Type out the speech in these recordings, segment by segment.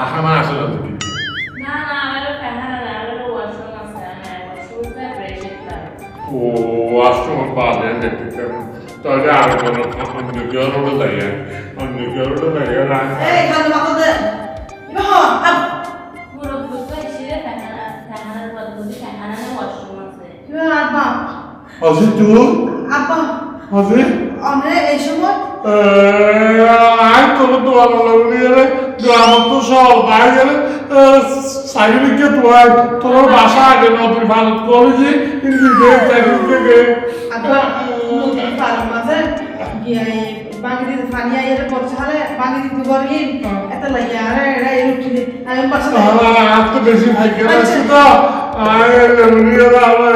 আমার আসলে না না আমারও ফ্যান না আমারও ওয়াশরুম আছে আমি ওয়াশরুমে ফ্রেশ হতাম ও ওয়াশরুম পাবে দেখতে তাহলে আর কোনো অন্য কেউ লাগে অন্য কেউ লাগে এই খালি মাথা দে পুরো বুঝতে এসে ফ্যানের বদলে ফ্যানের ওয়াশরুম আছে আব্বা আজি তুই আব্বা আজি আমরা এই সময় আই তোর তো ভালো লাগবে রে গ্রাম তো সব বাইরে সাইকেলকে তোর বাসা আগে নদীর ভারত করেছি কিন্তু সাইকেলকে আব্বা নদীর পাড়ের মাঝে গিয়ে বাঙালি পানি আইয়ে পড়ছালে বাঙালি দুবারই এত লাগিয়া আরে এরা এই উঠিলে আমি পাশে আর তো বেশি ভাগ্য আছে তো আর লেমনিরা আমার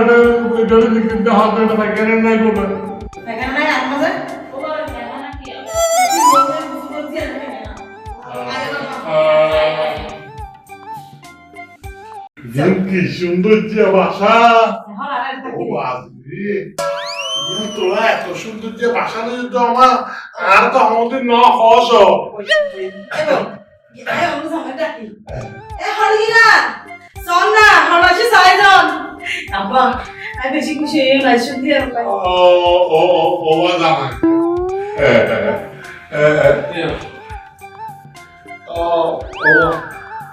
এটা লিখতে হবে এটা ভাগ্য নাই বলে এখানে নাই আর মাঝে ও বাবা ফ্যান কি কি সুন্দর যে বাসা এখন আর ও বাজরি তোরা এত সুন্দর যে বাসা নিয়ে তো আমার আর তো আমাদের ন হস আব্বা আমি বেশি খুশি হয়ে গেলাম সত্যি ও জামাই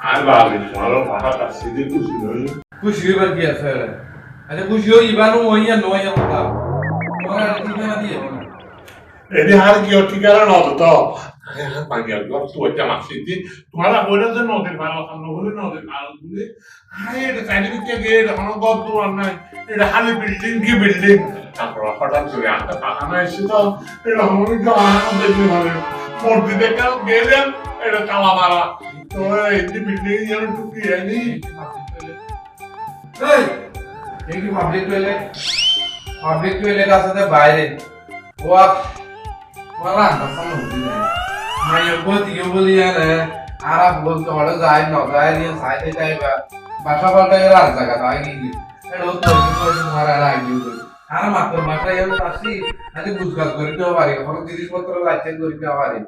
আর বাড়ি তোমার বাসাটা সিধে খুশি নই খুশি হইবার কি আছে আচ্ছা খুশি হই ইবানো হইয়া নইয়া কথা তোমার আর ঠিকানা দিয়ে এদি আর কি ঠিকানা নদ তো পাঙ্গিয়াল গর তো এটা মাসিতি তোমার হইলো যে নদীর ভালো সামনে হইলো নদীর ভালো বলে আরে এটা চারিদিকে গেট এখন গদ দোয়ার নাই এটা খালি বিল্ডিং কি বিল্ডিং তারপর হঠাৎ করে আটা পাখানা এসে তো এটা মনে হয় দেখতে ভালো মূর্তি দেখা গেলেন এটা তালা মারা তো এই বিল্ডিং যেন টুকি আইনি এই কি পাবলিক টয়লেট আছে বাইরে ওয়া ওয়ালা সামনে উঠে মাইয়া বলতি বলিয়া না আরা বলতে হড়ে যায় না যায় নিয়ে সাইডে যাইবা বাসা বাটা এর আর জায়গা তাই কি এটা তো মারা লাগি আর মাত্র বাসা এর পাশে আজ বুঝকাজ করিতে পারি কোন জিনিসপত্র লাইসেন্স করিতে পারি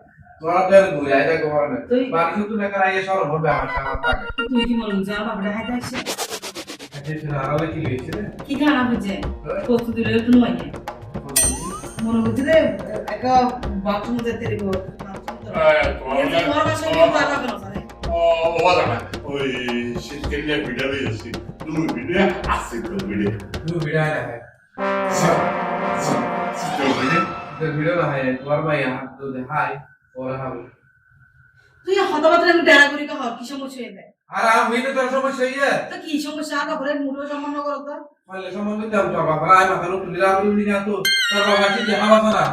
তোরা তো এর ঘুরে আইতা কর না বাকি তো না করাই সর হবে আমার সামনে থাকে তুই কি মন যা বাবা হাইতে আসছে আচ্ছা আরে কি হইছে রে কি গানা বুঝে কত দূরে তো নয় মনে হচ্ছে রে একটা বাথরুম যেতে রে তোমার বাসায় গিয়ে পাতা কেন জানে ও জামাই ওই শীতকালে ভিডিও দিয়েছি দুই ভিডিও আসছে তো ভিডিও तू वीडियो आया है তো ভিডিও तो वीडियो ना है तुम्हारा भाई यहाँ तो हाय और हम তুই হতবাদরে আমি ডেরা করি কহ কি সমস্যা হইছে আর আমি তো তোর সমস্যা হইছে তো কি সমস্যা না করে মুড়ো সম্বন্ধ করো তো ফলে সম্বন্ধ দাম তো বাবা আই মাথার উপর দিলা বলি না তো তোর বাবা কি দেখা পাছ না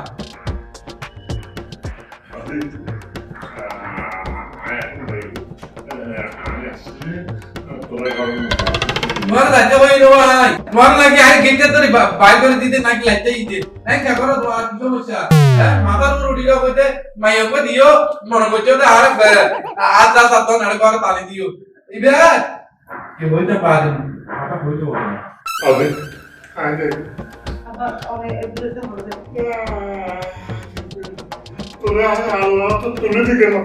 তোমার দাঁতে হই নো ভাই তোমার লাগি আর গেটে তোর বাইর করে দিতে নাকি লাইতে দিতে নাই কা করো তোমার কি সমস্যা হ্যাঁ মাথার উপর উড়িলা কইতে মাইয়কে দিও মনে করছো যে আর আজ যা সাত নাড় করে তালি দিও ইবে কি হইতে পারে মাথা হইতো না আবে আরে আবার অনেক এগুলো তো হলো তোরে আল্লাহ তো তুলে দিকে না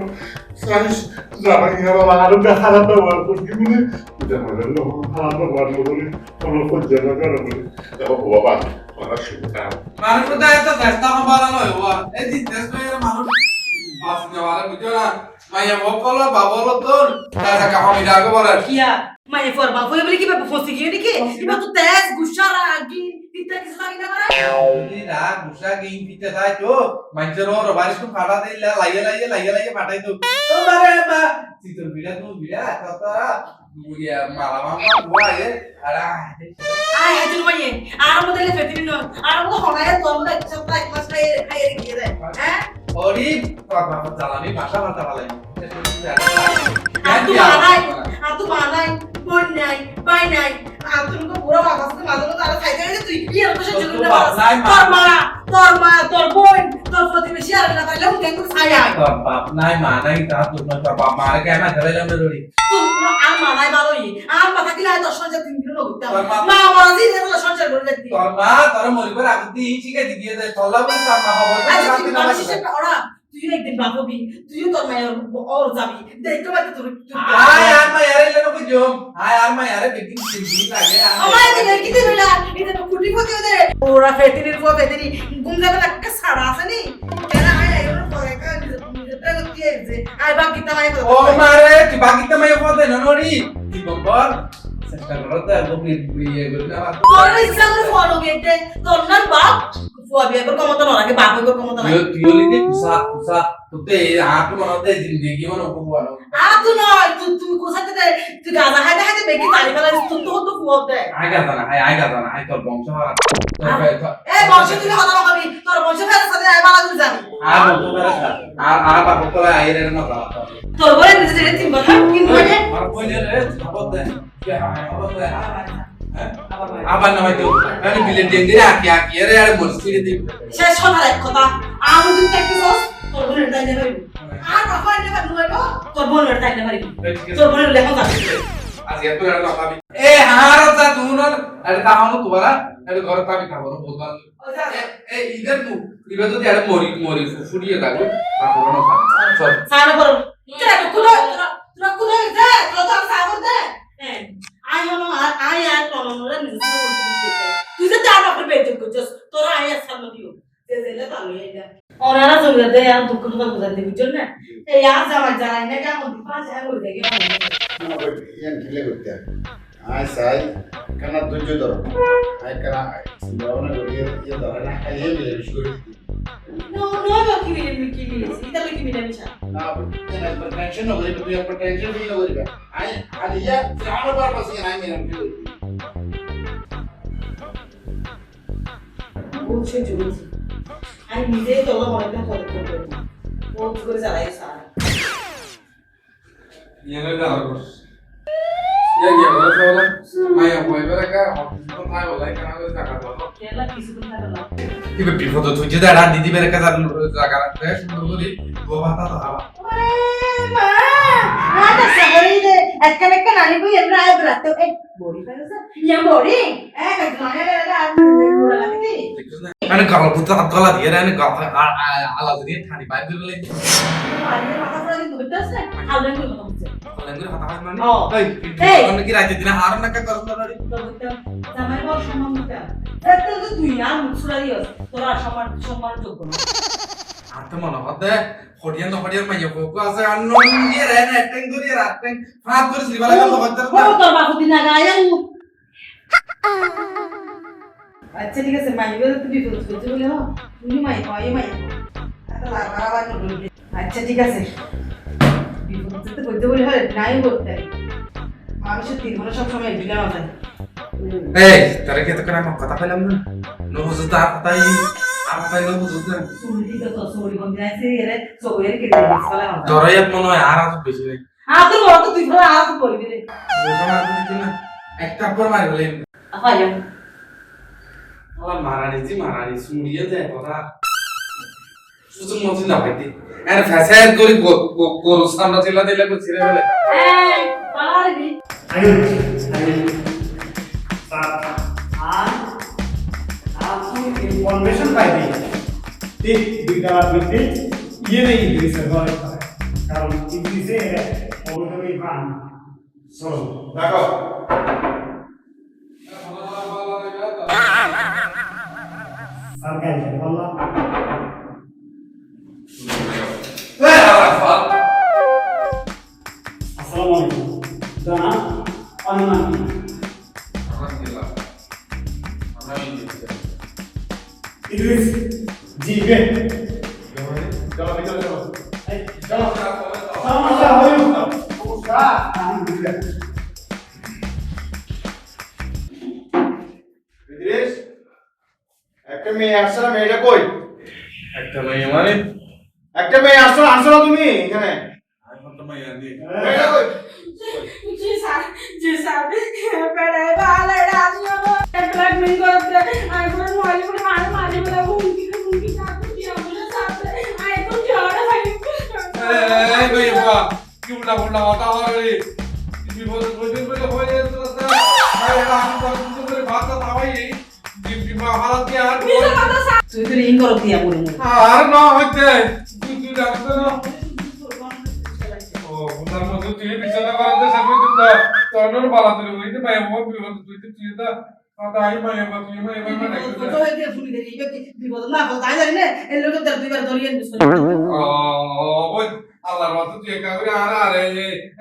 সাইস জামাই বাবা আরো খারাপ ব্যবহার করছি বলে এটা মনে হলো খারাপ ব্যবহার বলে কোনো খুঁজে না করে বলে দেখো বাবা আমার সুবিধা মানুষ তো এত চেষ্টা হবালা নয় ওয়া এই দিন দেশ কইরা মানুষ বাস নেওয়ার বুঝো না মাইয়া বকল বাবল তোর তারা কা আমি রাগ বড় কিয়া মানে ফরবা foi বলি কি বাবা ফসি গিয়ে নাকি এবার তো তেজ গুশা রাগি তিতা কিছু লাগি না করে যদি রাগ গুসা গেইন দিতে যায় তো মানুষের ওর বারিশ তো ফাটা দিলা লাইয়া ফাটাই তো ও বারে মা চিতল বিড়া তো বিড়া তারা মুড়িয়া মালা মামা বুয়ায়ে আরা আই হাজুর মাইয়ে আর মধ্যে ফেতিনি ন আর মধ্যে হনায় তো আমরা এক সপ্তাহ এক মাস খাইয়ে গিয়ে দেয় হ্যাঁ ওরি বাবা জ্বালানি ভাষা ভাষা বলাই আর তো মানাই বোন নাই বাই নাই আর তুমি তো পুরো বাবা সাথে মাঝে মাঝে আর খাইতে গেলে তুই কি আর বসে জন্য তোর মা তোর বোন তোর প্রতিবেশী আর না পাইলে হুঁ কেন খাই আয় বাপ নাই মা নাই তা তোর বাপ মারে কেন ধরাইলাম রে রড়ি তুমি আর মানাই ভালোই আর মাথা কিলা 10,000 3 দিন হইতা মা মরাজি এর সংসার করে দেখতি তোর মা তোর মরিবার আগে দিয়ে শিখাই দিয়ে দে চলা বলে তার মা হবে আচ্ছা তুই মানুষ হিসেবে ওরা তুই একদিন বাপ হবি তুইও তোর মায়ের ওর যাবি দেখতে পাচ্ছি তোর আয় আর মা ইয়ারে লেনো কইছো আয় আর মা ইয়ারে বেকিং সিম্পল লাগে আমার দিকে কি দিবে না এটা তো কুটি ফতি ওদের ওরা ফেতিনির পর ফেতিনি ঘুম যাবে না একটা সাড়া আছে নি কেন আয় আয় ওর পরে কাজ এটা করতে আছে আয় বাকি তামাই ও মারে তুই বাকি তো মাই পদে ননরি কি বকর চেষ্টা করতে আর তো বিয়ে করতে না তোর ইচ্ছা করে ফলো গেটে তোর না বাপ ফুয়া বিয়ে করে কমতা না লাগে বাপ করে কমতা না তুই লিতে কুসা তুতে আট মনতে জিন্দেগি মন উপবানো তুই নয় তুই কোসাতে দে তুই গাজা হাইতে হাইতে বেকি তালি ফেলা তুই তো ফুয়া দে আয় গাদা না আয় তোর বংশ হারা এ বংশ তুই কথা বলবি তোর বংশ ফেরার সাথে আয় বালা তুই যাবি আর বাপ তোরা আইরে না তোর বলে নিজে নিজে তিন কথা তিন মানে আর কইলে রে খবর দে আবার না ভাই তো আমি বিলে দিয়ে আকি রে আর মরছিরে দি শেষ শোনার এক কথা আমি তুই দেখবি বস তোর বোনের তাই নেবে আর বাবা নেবে নয় তোর বোনের তাই নেবে তোর বোনের লেখা যাবে আজ এত আর না পাবি এ হার যা তুন আর তাহলে তোরা আর ঘর পাবি খাবো না বলবা এ ইদার তু ইবে তো আর মরি ফুড়িয়ে থাকবে তারপর না খাবি চল সারা বড় তোরা কুলো তোরা কুলো দে তোরা তো সাগর দে আই হলো আই আর তননরে নিজে বলতে তুই যে তার বাপরে বেইজ্জত করছিস তোরা আই আর সামনে দিও যে জেলে তালে এটা ওনারা জমিয়ে দেয় আর দুঃখ কথা বুঝাই দিবি জন্য এই আজ আমার জানাই না কেমন পাঁচ আঙুল দেখে yan kile করতে আয় সাই কানা ধৈর্য ধরো আয় কানা ভাবনা করি ইয়ে ধরে না আয় এ মিলে বিশ করে নো নো নো কি মিলে এটা কি মিলে মিশা না এটা টেনশন না করি তুই একটা টেনশন দিই না করি আয় আর ইয়া জানো বার পাস নাই মিলে বিশ করে বলছে জুড়েছি আমি নিজেই তোলা মনে করে করতে ও করে চালাই সারা Yang ada harus. Ya ya kalau maya boy mereka waktu tahu lah karena itu jaga dulu. কেলা কিছু কথা বলা Ibu pivot tuh jadi ada di mereka jaga terus menurut gua bata tuh apa? মা আটা সাগরি দে একটা একটা নানি কই এন্দ্র আয় বরাতে এ বড়ি পাইছে ইয়া বড়ি এ কাজমানে বেলা আর পুরা লাগি Kan kalau butuh atkola dia kan ala jadi tadi baik dulu lagi. আরে মাথা পুরা দিন ধরতে আছে আলন কই কথা হচ্ছে Kalau yang gue kata mana? Oh. Hey, kan kira aja tidak harus nak kalau tadi. জামাই বল সম্মান দিতে এত তো তুই আর মুছরা দিস তোরা সম্মান যোগ্য না Atau mana hote? Hodian maya buku asa anon dia rene teng tuh dia rateng. Fat terus di balik kalau hote. ও তোর বাপু দিন আগে আয়া আচ্ছা ঠিক আছে মাই বলে তুই বিপদ করছিস বলে হ্যাঁ তুমি মাই এত বারবার নড়বি আচ্ছা ঠিক আছে বিপদ করতে বলে হয় নাই করতে মানুষের তিন ঘন্টা সব সময় বিলা না যায় Eh, tadi kita kena mau kata film tuh. Lo khusus apa lo khusus tuh? সুরি তো সুরি কোন দিন আছে এরে সবের কে দিস বলে না Jorayat mono ya arah tuh bersih nih. তুই বড় তো তুই ফেরা আর করবি রে Sama aku itu na. Ekta per mari boleh. আপা যাও Alah marah di sumuriya deh kota. Susung mau sih dapat di. Fashion guru sama sila deh lagu sih boleh. এই পালাবি ayo আর আপনি ইনফরমেশন পাইবে ঠিক দুইটা আপনি ইয়ে নেই ইংলিশে বলে কারণ ইংলিশে ওরকমই পান চলো দেখো সরকারি বললাম আসসালামু আলাইকুম জানা অনুমান ইংলিশ জিবে চলো ভিতরে চলো এই চলো সমস্যা হইল সমস্যা আমি বুঝলে বিদ্রেশ একটা মেয়ে আসছে মেয়েটা কই একটা মেয়ে মানে একটা মেয়ে আসছো আনছো না তুমি এখানে এখন তো মেয়ে আনি মেয়েটা কই জি স্যার পেড়ে ভালো রাজিও একটা মিন করতে আই করে মোবাইল করে মারি বলে হুমকি চাকু কি আমরা সাথে আই তো ঝড় ভাই Eh, gue ya, kita udah kata lagi. Di bawah gue boleh terus. Ayo langsung kita boleh bahasa tahu ini. Di bawah halatnya. তুই তো রিং করতে দিয়া বলে আর না হচ্ছে তুই জানতো না ও ওনার মধ্যে তুই বিছানা করাতে সামনে কিন্তু তোর বালা তুই হইতে পাই ও বিপদ তুই তুই দা আদা আই মাই বা তুই মাই বা না তো হইতে ফুলি দেই বিপদ না তো তাই জানি না এই লোক তো দুইবার ধরিয়ে দিছে ও ওই আল্লাহর মতো তুই একা করে আরে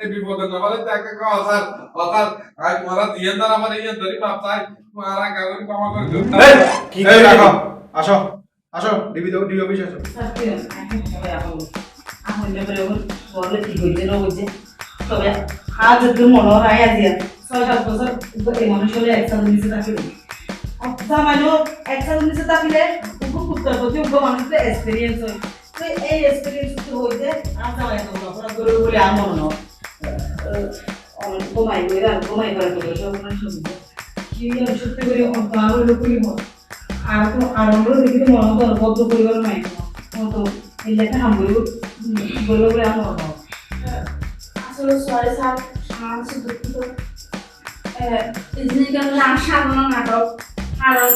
এই বিপদ না বলে তাকে কও স্যার অকাল আই মারা দিয়ে না আমার এই ধরি বাপ তাই মারা কাগজ কমা করে দিও এই কি রাখো আসো আসো ডিবি অফিস আসো বলে ঠিক হইছে না হইছে তবে হাত যদি মনে হয় আজি 6-7 বছর এই মানুষের একসাথে নিচে থাকবে জামাইলো একসাথে নিচে থাকলে খুব উত্তর প্রতি মানুষের এক্সপিরিয়েন্স হয় তো এই এক্সপিরিয়েন্স তো হইতে আর জামাই তো আপনারা করে বলে আমার মনে হয় ঘুমাই করে তো সব মানুষ কি আমি সত্যি করে আমার লোকই মন আর কোনো আনন্দ দেখি তো মনে হতো বদ্ধ পরিবার নাই তো এই লেখা নাম বলবো বলে আমার মনে হয় আসলে সরি স্যার আমার কাছে দুঃখিত ইজনি কেন সাধারণ নাটক কারণ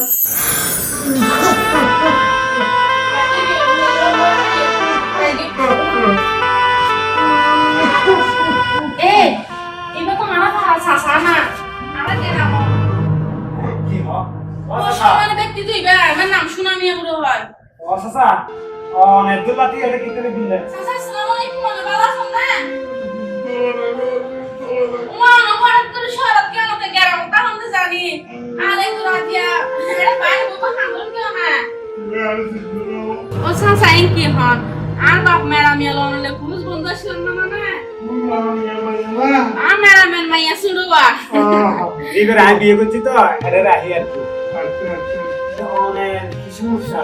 এবার তো মারা সাসা না আমরা কে নাম কি হ সম্মানিত ব্যক্তি তুই আমার নাম শুনামি এগুলো হয় ও সাসা অনেক দুলাতি এটা কি করে দিলে সাসা আসসালামু আলাইকুম মনে ভালো আছেন না ওয়ানো হঠাৎ করে শরৎ কেন তো গেরাম তাহলে তো জানি আরে তো রাতিয়া এটা বাইরে বাবা হাঙ্গল কেন না ও সাসা কি হন আর বাপ মেরা মিয়ালো অনলে পুলিশ বন্ধ ছিল না না আ মেরা মেন মাইয়া শুরুয়া এই করে আমি বিয়ে করছি তো এটা রাহি আর কি অনেক কি সমস্যা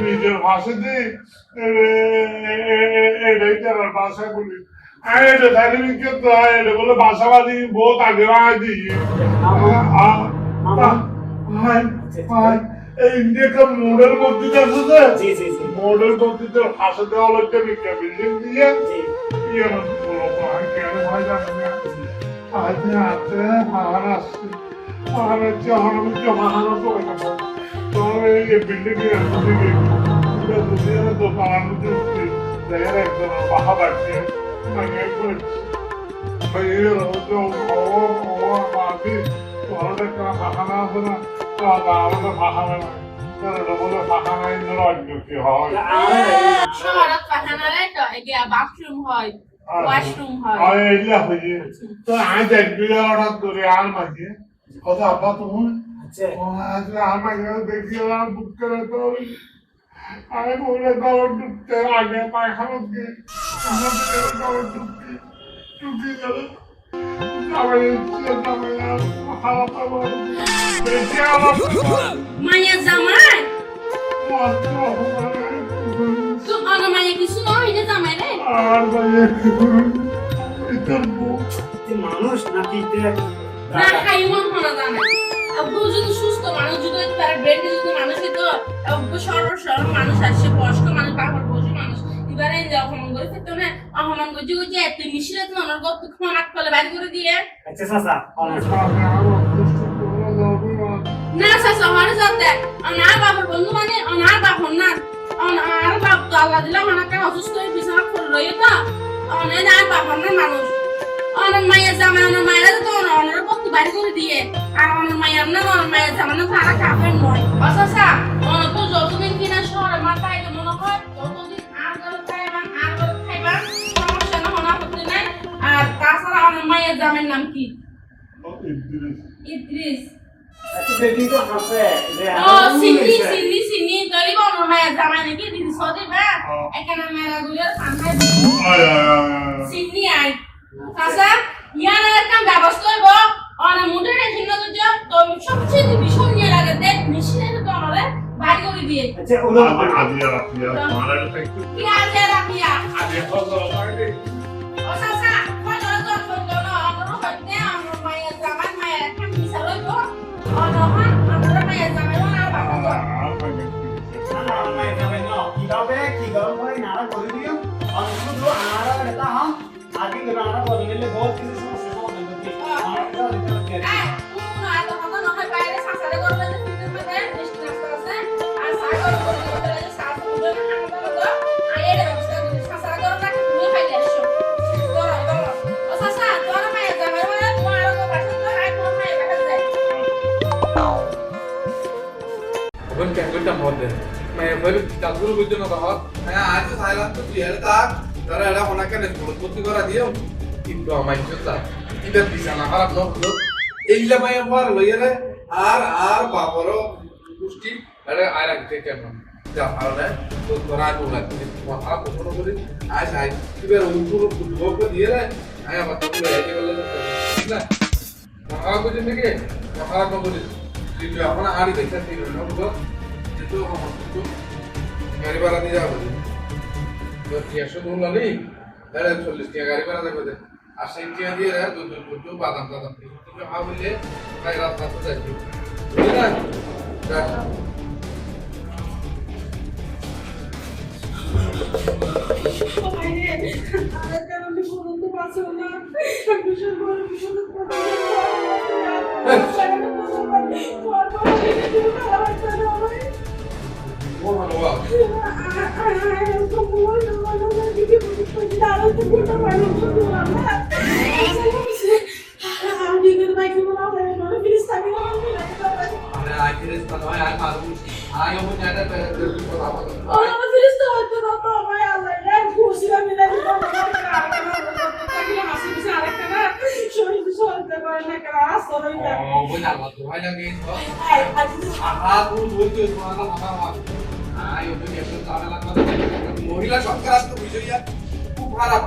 নিজের ভাষাতে এটাই তার ভাষা বলি এটা সার্টিফিকেট এটা বলে ভাষাবাদী বহুত আগে দিয়ে এই ইন্ডিয়াকে মডেল পদ্ধতি আছে যে জি জি জি মডেল পদ্ধতির ভাষা দেওয়া হচ্ছে বিল্ডিং দিয়ে ইয়ে কেন হয় জানেন না আজ রাতে পাহাড় আসছে পাহাড় হচ্ছে জমানো তো তবে এই বিল্ডিং এর তো পাহাড় মধ্যে দেখা একদম বাহা বাড়ছে মানে ভাইয়ের হচ্ছে মাটি ওটা পাখানা আছে না আমাদের পাখানা নাই এটা বলে পাখানা ইন্দ্র অজ্ঞতি হয় শহরত পাঠানা রে তো এগিয়া বাথরুম হয় ওয়াশরুম হয় এইলা হয়ে তো আমি দেখবি হঠাৎ করে আর মাঝে কথা আব্বা তুমি আমাকে দেখিয়ে বুক করে তো আমি বলে দৌড় ঢুকতে আগে পায়খানা দিয়ে দৌড় ঢুকতে ঢুকে গেল মাইয়া জামাই তো অন মাইয়া কিছু না হইলে জামাই রে মানুষ নাকি না খাই মন মনে জানে আব্বু যদি সুস্থ মানুষ যদি তার ব্রেন যদি মানুষ হইতো আব্বু সরল মানুষ আসছে বয়স্ক মানুষ বাবার বয়সী মানুষ এবারে যখন গেছে তো না অহমান গজি গজি এত মিশরে তো অনর গত কোন আট কলে বাইর করে দিয়ে আচ্ছা চাচা না চাচা মানে যাতে অনার বাবার বন্ধু মানে অনার বাপন না অনার বাপ তো আল্লাহ দিলা মানাকে অসুস্থ হয়ে বিছানা করে রইয়ে তো অনার আর বাপন না মানুষ অনার মায়ের জামাই অনার মায়েরা তো অনার গত বাইর করে দিয়ে আর অনার মায়ের না অনার মায়ের জামাই না তারা কাফের নয় চাচা অনার তো যতদিন কিনা শহরে মাথায় মনে হয় ততদিন আর খাইবা সমস্যা না হনা হতে নাই আর তাছাড়া আমার মায়ের জামের নাম কি ইদ্রিস বেটি তো আছে ও সিন্নি গরিব আমার মায়ের জামাই নাকি দিদি সদে বা এখানে মেরা গুলোর সামনে সিন্নি আই তাছা ইয়ার একটা ব্যবস্থা হইব অনেক মোটে টেনশন না তো সবচেয়ে ভীষণ নিয়ে লাগে দেখ মেশিনে তো অনরে বাড়ি করে দিয়ে আচ্ছা ওলো কি আজে রাখিয়া ও সাসা কত ফোন করো আমরা হইতে আমার মায়ের জামাই মায়ের একটা মিশা লইব অনহন আমরা মায়ের জামাই না বাবা কিভাবে কি গরম করে নাড়া করে দিও আর শুধু আনারা এটা হম আগে আমরা বলে গেলে বহুত কিছু সমস্যা সমাধান করতে আমরা তো এই তুমি এত কথা নহয় বাইরে সাসারে করবে যে ফিল্টার মধ্যে মিষ্টি নাস্তা আছে আর সাগর করে দিতে লাগে সাস মুড়ে না খাওয়া দাও আর এর ব্যবস্থা করে সাসারে করো না তুমি খাইলে আসো ও সাসা তোর মায়ের জামাই বলে তোমার আর তো পাশে তো আই কোন মায়ের কাছে যাই ওখান ক্যাঙ্গুলটা মধ্যে মানে বলে চাদুর বুঝছো না বাবা হ্যাঁ আজ সাইলাম তো তুই এটা তারা এটা ওনাকে ভর্তি করা দিও কিন্তু আমার ইচ্ছা এটা বিছানা খারাপ না হলো এইলা মাইয়া পর লইয়ারে আর বাবরও পুষ্টি আরে আর আগে কেন যা ভালো না তো তোরা তো লাগবে মাথা পছন্দ করে আই এবার উপর ভোগ দিয়ে রে আই আবার তো এসে বললে না মাথা বুঝে নাকি মাথা না বুঝে তুই এখন আড়ি দেখতে তুই না বুঝো যেতো তো গাড়ি ভাড়া দিয়ে যাবো তো 100 দূর লাগি আরে 40 টাকা গাড়ি ভাড়া দেবে আর সেই টাকা দিয়ে রে দুটো বাদাম তুমি আবলে ভাই রাস্তা তো যাচ্ছি বুঝলি না মহিলা সরকার আসতে বুঝিয়া খুব খারাপ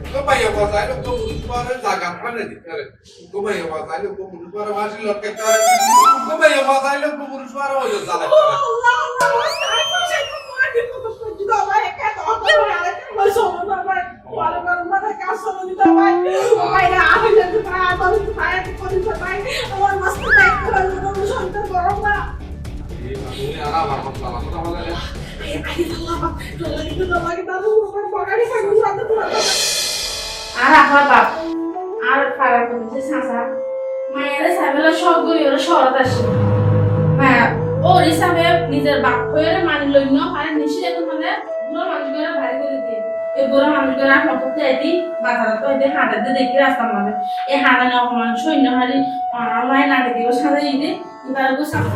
Kumaya wasai lo kumuruswara zaga pane dikare. Kumaya wasai lo kumuruswara wasi lo ketare. Kumaya wasai lo kumuruswara ojo zala. Allah Allah, sai sai kumari ko juda vai ka to to ale ko so na vai. Wala gar mata ka so ni ta vai. Vai na ahle tu ta to tu ta ko ni ta vai. Amar mast tak kara no shontar gorom na. Ei, mane ara amar masala to hole le. Ai Allah, to lagi to lagi ta tu ko pagari ka gusata tu. আর আমার বাপ আর পাড়ার মধ্যে সাসা মায়ের Sabella সব গরি ওরা শহরত আসে মায়া ওর হিসাবে নিজের বাপ হয়ে মানি লইন আর নিশি এখন মানে বুড়ো মানুষগুলো ভারী করে দিয়ে এই বুড়ো মানুষগুলো আর নকতে আইতি বাজারে তো এদের হাঁটাতে দেখি রাস্তার মধ্যে এই হাঁটানো অপমান সৈন্য হারি আমার নাড়ি দিয়ে সাজা দিতে এবার গো সাপ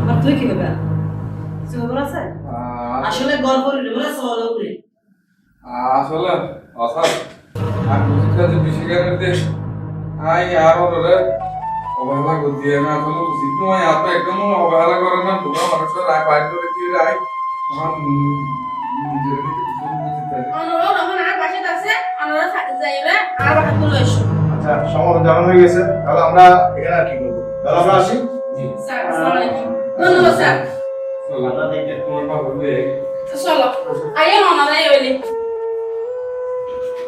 আর তুই কি ব্যাপার খবর আছে আসলে গল্প হইলো বলে সওয়াল করে আসলে অসাল আর বুঝিটা যে বিশেষজ্ঞের দেশ আই আর ওরে অবহেলা করতে না আসলে উচিত নয় আর তো একদম অবহেলা করে না তোমরা মানুষের রায় বাইর করে দিয়ে রায় তখন নিজের অনুরোধ রহমান আর পাশে আছে অনুরোধ যাইবে আর বাড়ি তুলে এসো আচ্ছা সমাধান জানানো হয়ে গেছে তাহলে আমরা এখানে আর কি করবো তাহলে আমরা আসি স্যার আসসালামু আলাইকুম ধন্যবাদ স্যার চলো না দেখতে তোমার বাবা বলবে চলো আইও না না এই